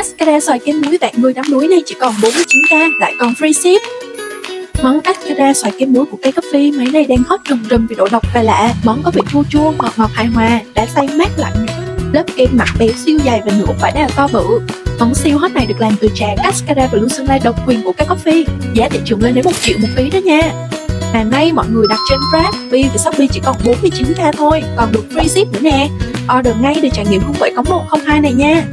cascara xoài kem muối vạn người đắm đuối này chỉ còn 49k, lại còn free ship. Món cascara xoài kem muối của cây coffee mấy này đang hot rần rần vì độ độc và lạ. Món có vị chua chua, ngọt ngọt hài hòa, đã xay mát lạnh. Lớp kem mặt béo siêu dày và nửa quả đào to bự. Món siêu hot này được làm từ trà cascara Blue Sunlight độc quyền của cây coffee. Giá thị trường lên đến 1 triệu một ký đó nha. Mà nay mọi người đặt trên Grab, Bi và Shopee chỉ còn 49k thôi, còn được free ship nữa nè. Order ngay để trải nghiệm hương vị có 102 này nha.